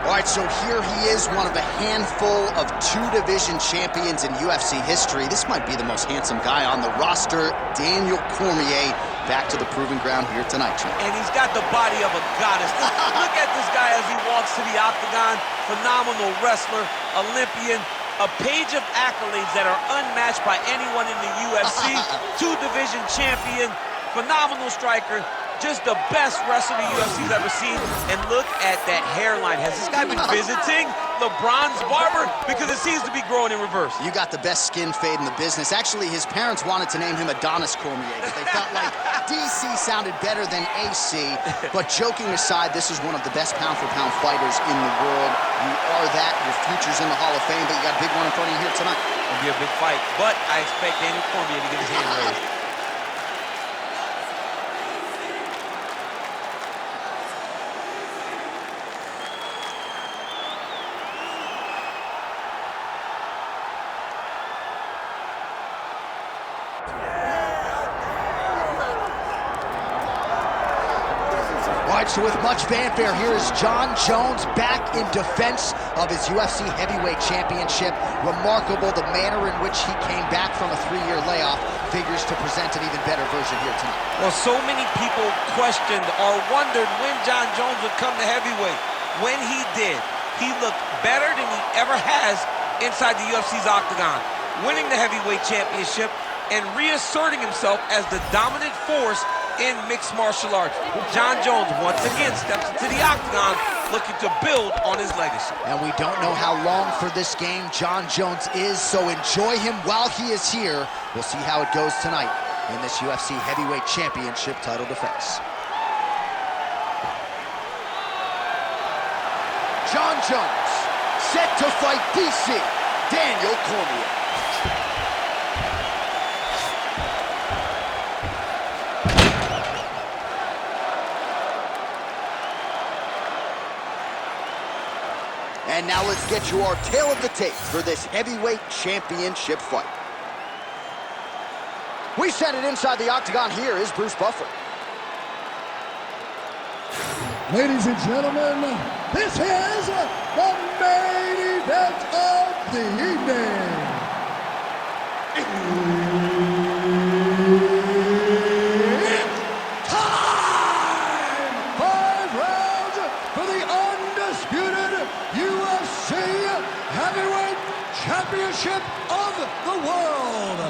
All right, so here he is, one of a handful of two-division champions in UFC history. This might be the most handsome guy on the roster, Daniel Cormier, back to the proving ground here tonight, Trent. And he's got the body of a goddess. Look at this guy as he walks to the octagon. Phenomenal wrestler, Olympian, a page of accolades that are unmatched by anyone in the UFC. Two-division champion, phenomenal striker. Just the best wrestler the UFC's ever seen. And look at that hairline. Has this guy been visiting LeBron's barber? Because it seems to be growing in reverse. You got the best skin fade in the business. Actually, his parents wanted to name him Adonis Cormier, but they felt like DC sounded better than AC. But joking aside, this is one of the best pound-for-pound fighters in the world. You are that. Your future's in the Hall of Fame, but you got a big one in front of you here tonight. It'll be a big fight, but I expect Daniel Cormier to get his hand raised. All right, so with much fanfare, here is Jon Jones back in defense of his UFC heavyweight championship. Remarkable the manner in which he came back from a 3-year layoff. Figures to present an even better version here tonight. Well, so many people questioned or wondered when Jon Jones would come to heavyweight. When he did, he looked better than he ever has inside the UFC's octagon, winning the heavyweight championship and reasserting himself as the dominant force in mixed martial arts. Jon Jones once again steps into the octagon looking to build on his legacy. And we don't know how long for this game Jon Jones is, so enjoy him while he is here. We'll see how it goes tonight in this UFC heavyweight championship title defense. Jon Jones, set to fight DC, Daniel Cormier. And now let's get you our tale of the tape for this heavyweight championship fight. We set it inside the octagon. Here is Bruce Buffer. Ladies and gentlemen, this is the main event of the evening. It's time! 5 rounds for the undisputed UFC Heavyweight Championship of the world.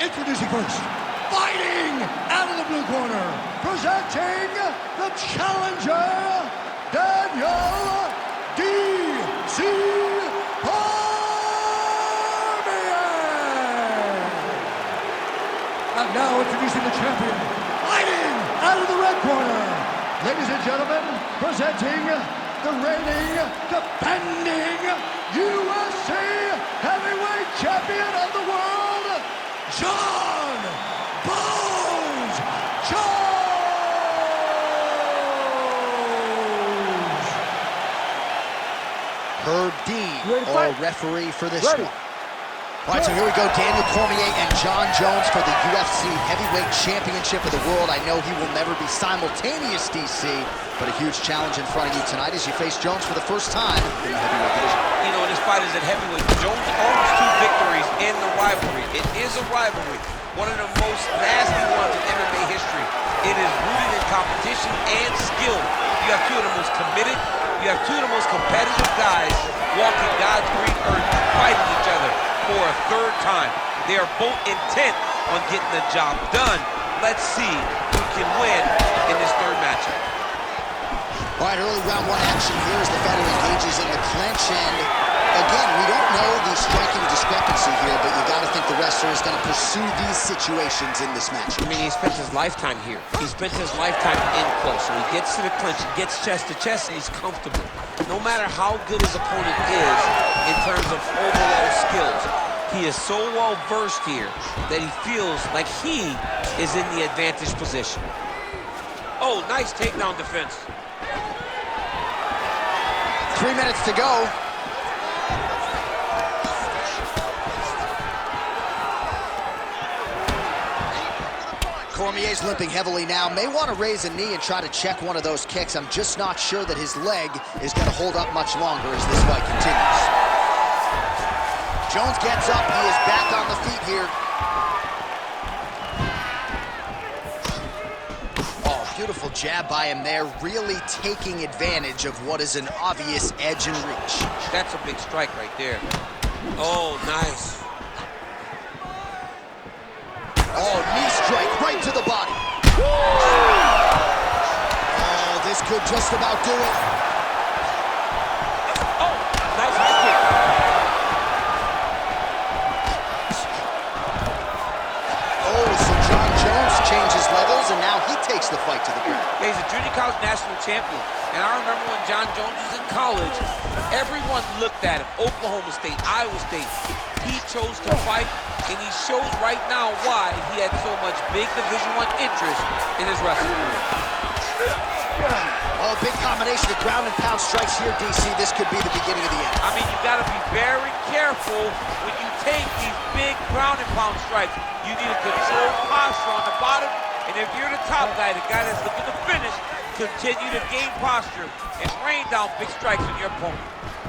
Introducing first, fighting out of the blue corner, presenting the challenger, Daniel D.C. Cormier. And now introducing the champion, fighting out of the red corner. Ladies and gentlemen, presenting the reigning, defending UFC Heavyweight Champion of the world, Jon Bones Jones. Herb Dean, our referee for this one. All right, so here we go, Daniel Cormier and Jon Jones for the UFC Heavyweight Championship of the world. I know he will never be simultaneous, DC, but a huge challenge in front of you tonight as you face Jones for the first time in the heavyweight division. You know, this fight is at heavyweight. Jones owns 2 victories in the rivalry. It is a rivalry, one of the most nasty ones in MMA history. It is rooted in competition and skill. You have 2 of the most committed, you have 2 of the most competitive guys walking God's green earth, fighting each other for a 3rd time. They are both intent on getting the job done. Let's see who can win in this 3rd matchup. All right, early round 1 action here as the fighter engages in the clinch, and again, we don't know the striking discrepancy here, but you got to think the wrestler is going to pursue these situations in this match. I mean, he spent his lifetime here. He spent his lifetime in close, so he gets to the clinch, he gets chest to chest, and he's comfortable. No matter how good his opponent is in terms of overall skills, he is so well versed here that he feels like he is in the advantage position. Oh, nice takedown defense. 3 minutes to go. Cormier's limping heavily now. May want to raise a knee and try to check one of those kicks. I'm just not sure that his leg is going to hold up much longer as this fight continues. Jones gets up. He is back on the feet here. Oh, beautiful jab by him there, really taking advantage of what is an obvious edge and reach. That's a big strike right there. Oh, nice. Oh, knee strike right to the body. Oh, this could just about do it. Oh, nice high kick. Oh, so John Jones changes levels, and now he takes the fight to the ground. He's a junior college national champion. And I remember when John Jones was in college, everyone looked at him. Oklahoma State, Iowa State. He chose to fight, and he shows right now why he had so much big Division I interest in his wrestling career. Oh, big combination of ground and pound strikes here, DC. This could be the beginning of the end. I mean, you got to be very careful when you take these big ground and pound strikes. You need a controlled posture on the bottom, and if you're the top guy, the guy that's looking to finish, continue to gain posture and rain down big strikes on your opponent.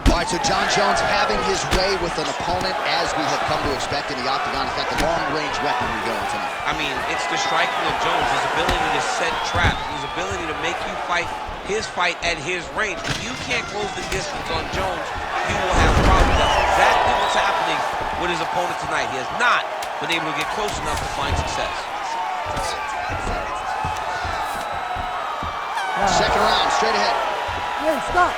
All right, so John Jones having his way with an opponent as we have come to expect in the octagon. He's got the long-range weaponry going tonight. I mean, it's the striking of Jones, his ability to set traps, his ability to make you fight his fight at his range. When you can't close the distance on Jones, you will have problems. That's exactly what's happening with his opponent tonight. He has not been able to get close enough to find success. Second round, straight ahead. Hey, stop.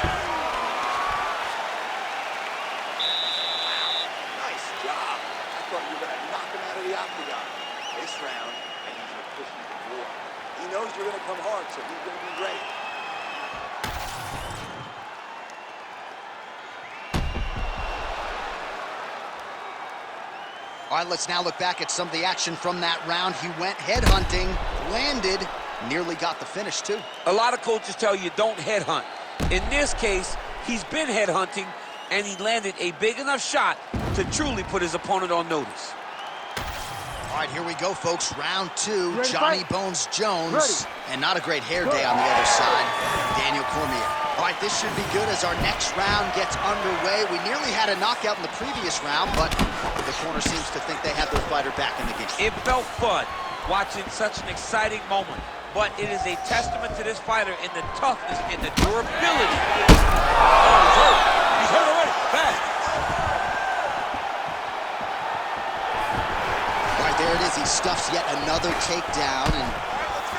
Nice job. I thought you were going to knock him out of the octagon. This round, I need you to push him to war. He knows you're going to come hard, so he's going to be ready. All right, let's now look back at some of the action from that round. He went headhunting, landed, nearly got the finish, too. A lot of coaches tell you don't headhunt. In this case, he's been headhunting, and he landed a big enough shot to truly put his opponent on notice. All right, here we go, folks. Round two, Johnny Bones Jones. And not a great hair day on the other side, Daniel Cormier. All right, this should be good as our next round gets underway. We nearly had a knockout in the previous round, but the corner seems to think they have their fighter back in the game. It felt fun watching such an exciting moment, but it is a testament to this fighter in the toughness and the durability. Oh, he's hurt. He's hurt already. Fast. All right, there it is. He stuffs yet another takedown, and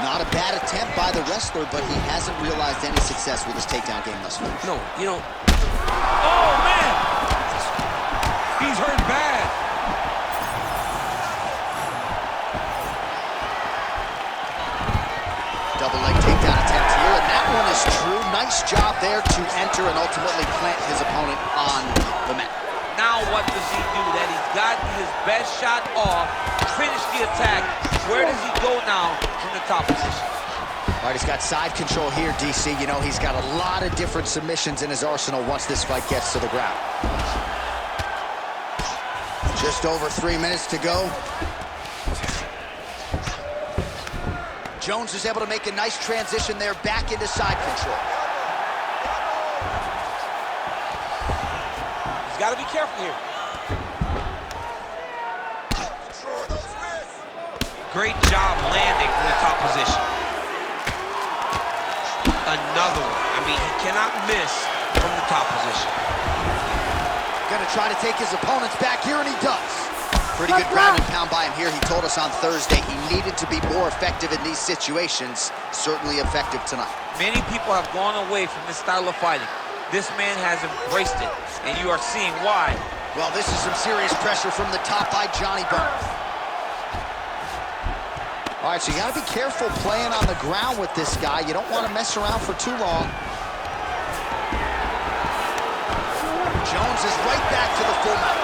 not a bad attempt by the wrestler, but he hasn't realized any success with his takedown game thus far. No, you know. Oh, man! He's hurt bad. Double leg takedown attempt here, and that one is true. Nice job there to enter and ultimately plant his opponent on the mat. Now what does he do? That he's gotten his best shot off, finished the attack. Where does he go now from the top position? All right, he's got side control here, DC. You know, he's got a lot of different submissions in his arsenal once this fight gets to the ground. Just over 3 minutes to go. Jones is able to make a nice transition there back into side control. He's got to be careful here. Great job landing from the top position. Another one. I mean, he cannot miss from the top position. Gonna try to take his opponents back here, and he does. Pretty good ground and pound by him here. He told us on Thursday he needed to be more effective in these situations. Certainly effective tonight. Many people have gone away from this style of fighting. This man has embraced it, and you are seeing why. Well, this is some serious pressure from the top by Johnny Bones. All right, so you gotta be careful playing on the ground with this guy. You don't want to mess around for too long. Jones is right back to the full mount.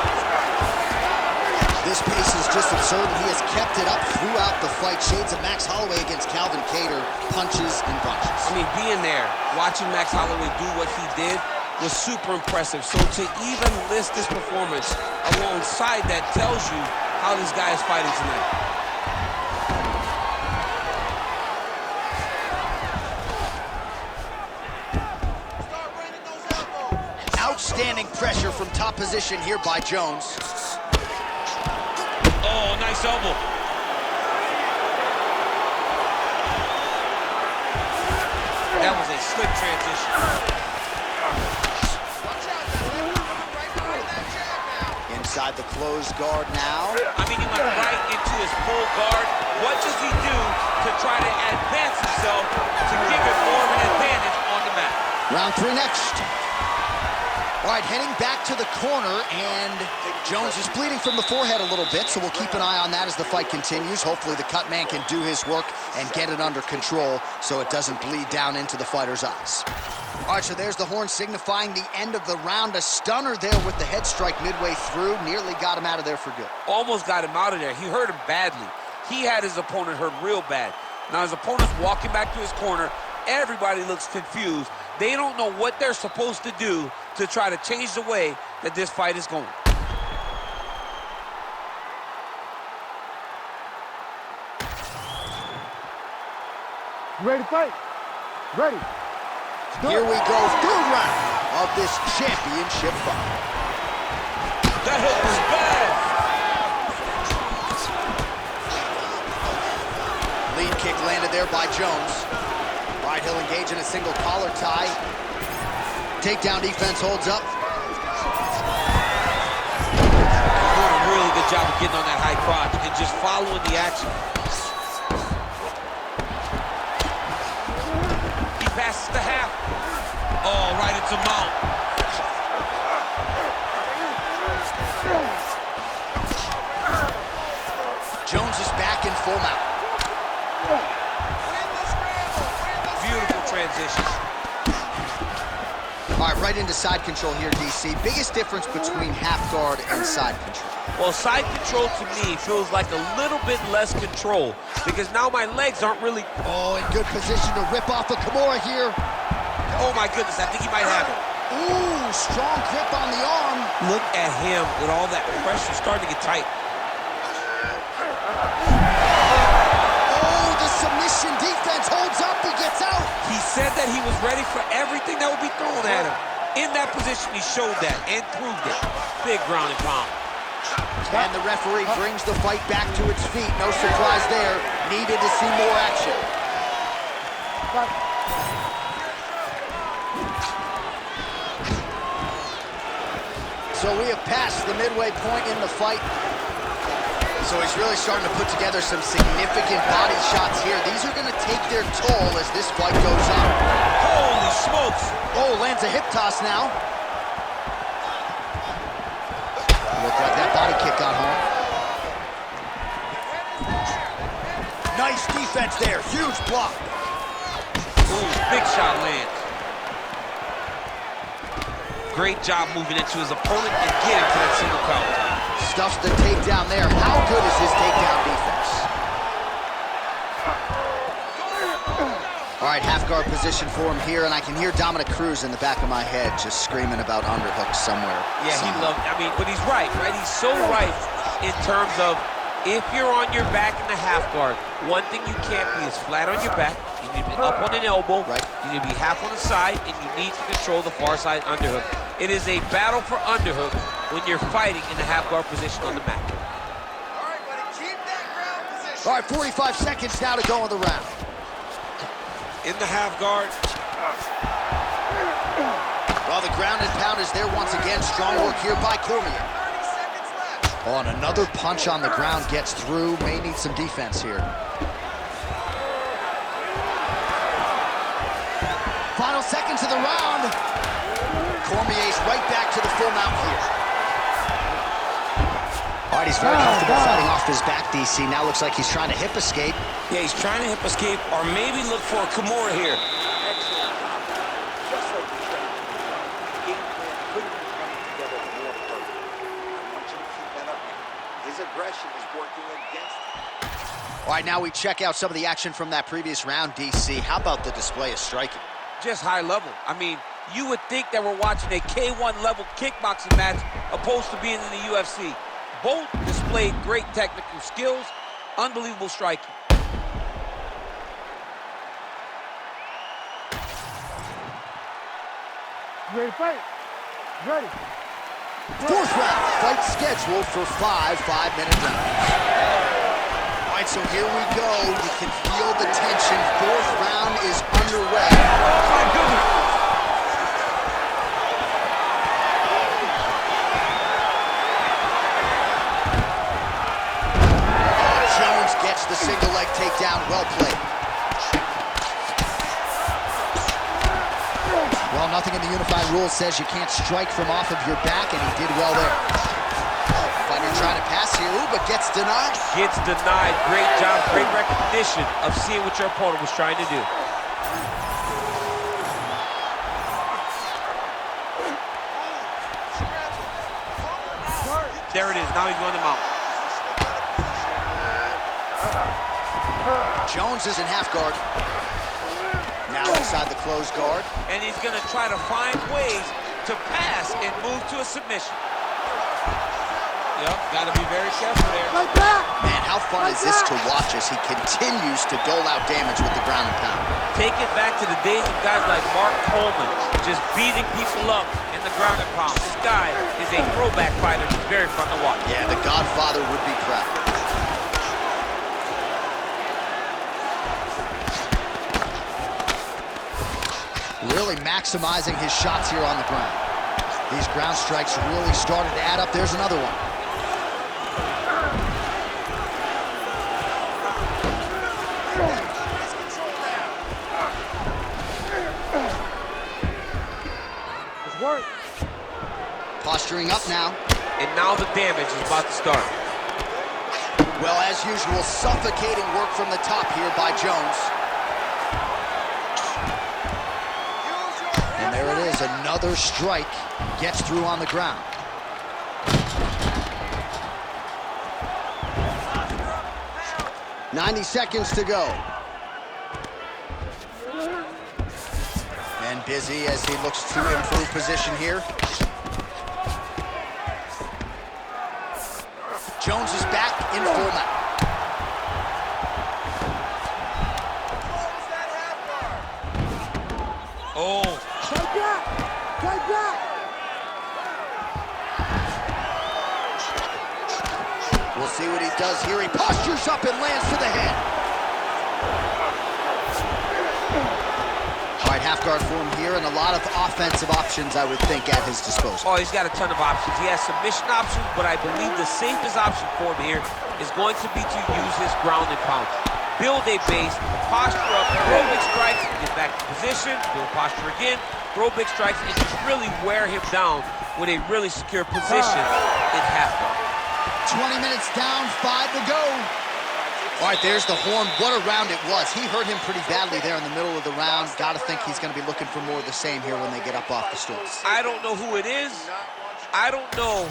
This pace is just absurd, and he has kept it up throughout the fight. Shades of Max Holloway against Calvin Kattar, punches and bunches. I mean, being there, watching Max Holloway do what he did was super impressive. So to even list this performance alongside that tells you how this guy is fighting tonight. Withstanding pressure from top position here by Jones. Oh, nice elbow. That was a slick transition. Inside the closed guard now. I mean, he went right into his full guard. What does he do to try to advance himself to give him more of an advantage on the mat? Round 3 next. All right, heading back to the corner, and Jones is bleeding from the forehead a little bit, so we'll keep an eye on that as the fight continues. Hopefully the cut man can do his work and get it under control so it doesn't bleed down into the fighter's eyes. All right, so there's the horn signifying the end of the round. A stunner there with the head strike midway through. Nearly got him out of there for good. Almost got him out of there. He hurt him badly. He had his opponent hurt real bad. Now his opponent's walking back to his corner. Everybody looks confused. They don't know what they're supposed to do to try to change the way that this fight is going. Ready to fight? Ready. Here we go, third round of this championship fight. That hook was bad. Lead kick landed there by Jones. All right, he'll engage in a single collar tie. Takedown defense holds up. He's doing a really good job of getting on that high crotch and just following the action. He passes the half. Oh, right into mount. Jones is back in full mount. Beautiful transition. All right, right into side control here, DC. Biggest difference between half guard and side control. Well, side control to me feels like a little bit less control because now my legs aren't really... Oh, in good position to rip off a Cormier here. Oh my goodness, I think he might have it. Ooh, strong grip on the arm. Look at him with all that pressure starting to get tight. Oh, the submission defense holds up, he gets out. He said that he was ready for everything that would be thrown at him. In that position, he showed that and proved it. Big ground and pound. And the referee brings the fight back to its feet. No surprise there. Needed to see more action. So we have passed the midway point in the fight. So he's really starting to put together some significant body shots here. These are going to take their toll as this fight goes on. Holy smokes! Oh, lands a hip toss now. Looked like that body kick got home. Nice defense there. Huge block. Ooh, big shot lands. Great job moving into his opponent and getting to that single counter. Stuffs the takedown there. How good is his takedown defense? All right, half guard position for him here, and I can hear Dominic Cruz in the back of my head just screaming about underhooks somewhere. Yeah, he loved, I mean, but he's right? He's so right in terms of if you're on your back in the half guard, one thing you can't be is flat on your back. You need to be up on an elbow. Right. You need to be half on the side, and you need to control the far side underhook. It is a battle for underhook when you're fighting in the half guard position on the mat. All right, buddy, keep that ground position. All right, 45 seconds now to go in the round. In the half guard. Well, the ground and pound is there once again. Strong work here by Cormier. 30 seconds left. Oh, and another punch on the ground gets through. May need some defense here. Final seconds of the round. Cormier's right back to the full mount here. All right, he's very comfortable fighting off his back, DC. Now looks like he's trying to hip escape. Yeah, he's trying to hip escape or maybe look for a Cormier here. Excellent. Just like the trainer. Game plan couldn't be coming together more perfect. I want you to keep that up. His aggression is working against him. All right, now we check out some of the action from that previous round, DC. How about the display of striking? Just high level. I mean, you would think that we're watching a K1 level kickboxing match opposed to being in the UFC. Both displayed great technical skills, unbelievable striking. You ready to fight? Ready. Fourth round, fight scheduled for 5 5-minute rounds. All right, so here we go. You can feel the tension. Fourth round is underway. Oh, my goodness. Jones gets the single leg takedown. Well played. Well, nothing in the unified rules says you can't strike from off of your back, and he did well there. Fighter trying to pass here, ooh, but gets denied. Gets denied. Great job, great recognition of seeing what your opponent was trying to do. There it is. Now he's going to mount. Jones is in half guard. Now inside the closed guard. And he's going to try to find ways to pass and move to a submission. Yep, got to be very careful there. Man, how fun is this to watch as he continues to dole out damage with the ground and pound. Take it back to the days of guys like Mark Coleman, just beating people up in the ground and pound. This guy is a throwback fighter. He's very fun to watch. Yeah, the Godfather would be proud. Really maximizing his shots here on the ground. These ground strikes really started to add up. There's another one. It's work. Posturing up now. And now the damage is about to start. Well, as usual, suffocating work from the top here by Jones. And there it is, another strike gets through on the ground. "90 seconds to go. And busy as he looks to improve position here. Jones is back in full mount. Oh. Strike back. Strike back. We'll see what he does here. He postures up and lands to the head. All right, half guard for him here, and a lot of offensive options, I would think, at his disposal. Oh, he's got a ton of options. He has submission options, but I believe the safest option for him here is going to be to use his ground and pound. Build a base, posture up, throw big strikes, get back to position, build posture again, throw big strikes, and just really wear him down with a really secure position in half guard. 20 minutes down, 5 to go. All right, there's the horn. What a round it was. He hurt him pretty badly there in the middle of the round. Got to think he's going to be looking for more of the same here when they get up off the stools. I don't know who it is. I don't know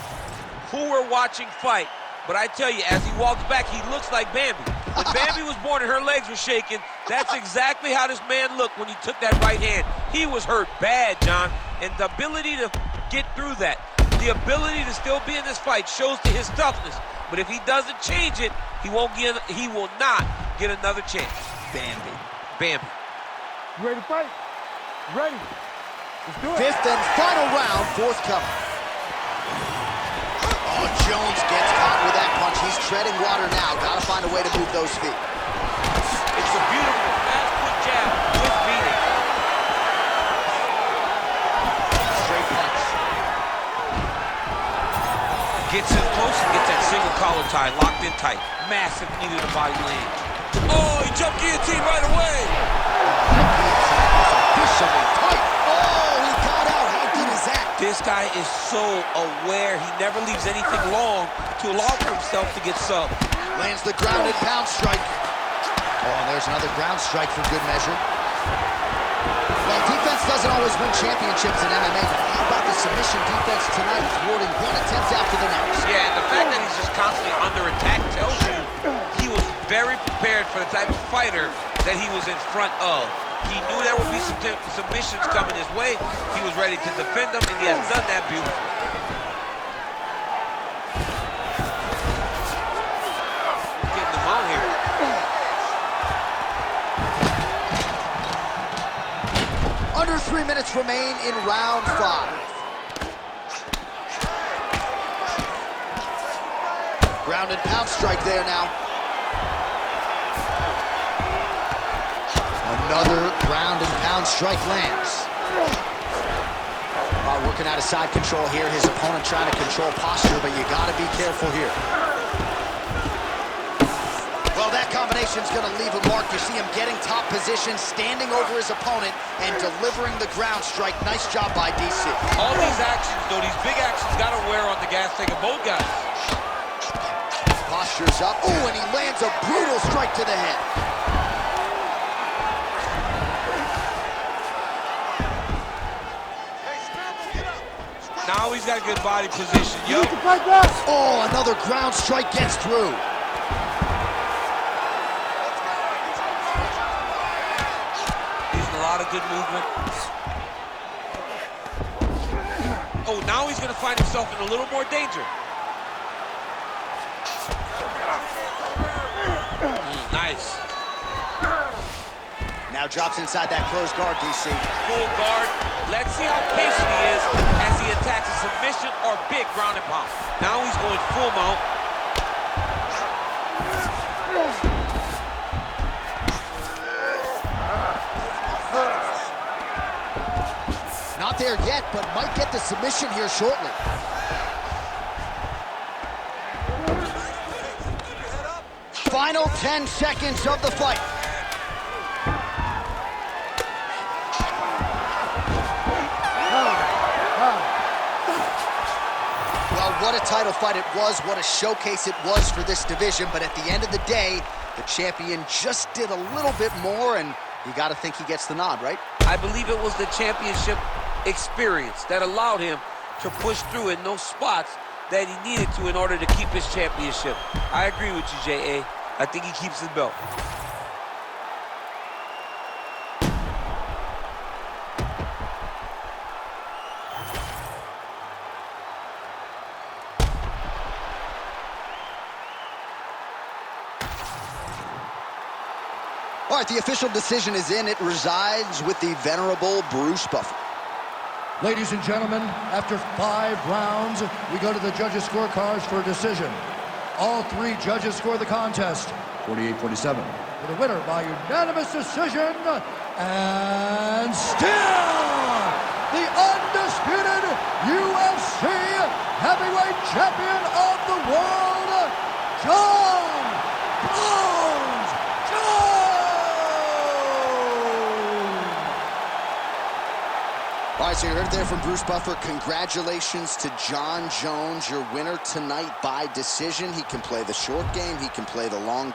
who we're watching fight. But I tell you, as he walks back, he looks like Bambi. When Bambi was born and her legs were shaking, that's exactly how this man looked when he took that right hand. He was hurt bad, John. And the ability to get through that, the ability to still be in this fight shows to his toughness. But if he doesn't change it, he will not get another chance. Bambi. You ready to fight? Ready. Let's do it. Fifth and final round, forthcoming. Oh, Jones gets caught with that punch. He's treading water now. Got to find a way to move those feet. It's a beautiful fast foot jab with meaning. Straight punch. Gets in close and gets that single collar tie locked in tight. Massive knee to the body land. Oh, he jumped guillotine right away. Officially tight. Oh, he got out. How good is that? This guy is so aware. He never leaves anything long to allow for himself to get subbed. Lands the ground and pound strike. Oh, and there's another ground strike for good measure. Well, defense doesn't always win championships in MMA, but how about the submission defense tonight, thwarting one attempt after the next? Yeah, and the fact that he's just constantly under attack tells you he was very prepared for the type of fighter that he was in front of. He knew there would be some submissions coming his way. He was ready to defend them, and he has done that beautifully. Getting them out here. Under 3 minutes remain in round 5. Ground and pound strike there now. Another ground and pound strike lands. Working out of side control here. His opponent trying to control posture, but you got to be careful here. Well, that combination's going to leave a mark. You see him getting top position, standing over his opponent, and delivering the ground strike. Nice job by DC. All these actions, though, these big actions got to wear on the gas tank of both guys. Posture's up. Oh, and he lands a brutal strike to the head. Now he's got a good body position. Yup. Oh, another ground strike gets through. A lot of good movement. Oh, now he's going to find himself in a little more danger. Nice. Now drops inside that closed guard, DC. Full guard. Let's see how patient he is as he attacks a submission or big ground and pound. Now he's going full mount. Not there yet, but might get the submission here shortly. Final 10 seconds of the fight. Well, what a title fight it was, what a showcase it was for this division, but at the end of the day, the champion just did a little bit more, and you got to think he gets the nod, right? I believe it was the championship experience that allowed him to push through in those spots that he needed to in order to keep his championship. I agree with you, J.A. I think he keeps his belt. All right, the official decision is in. It resides with the venerable Bruce Buffer. Ladies and gentlemen, after 5 rounds, we go to the judges' scorecards for a decision. All 3 judges score the contest 48-47. For the winner by unanimous decision, and still the undisputed UFC heavyweight champion of the world, Jon Bones All right, so you heard it there from Bruce Buffer. Congratulations to Jon Jones, your winner tonight by decision. He can play the short game. He can play the long game.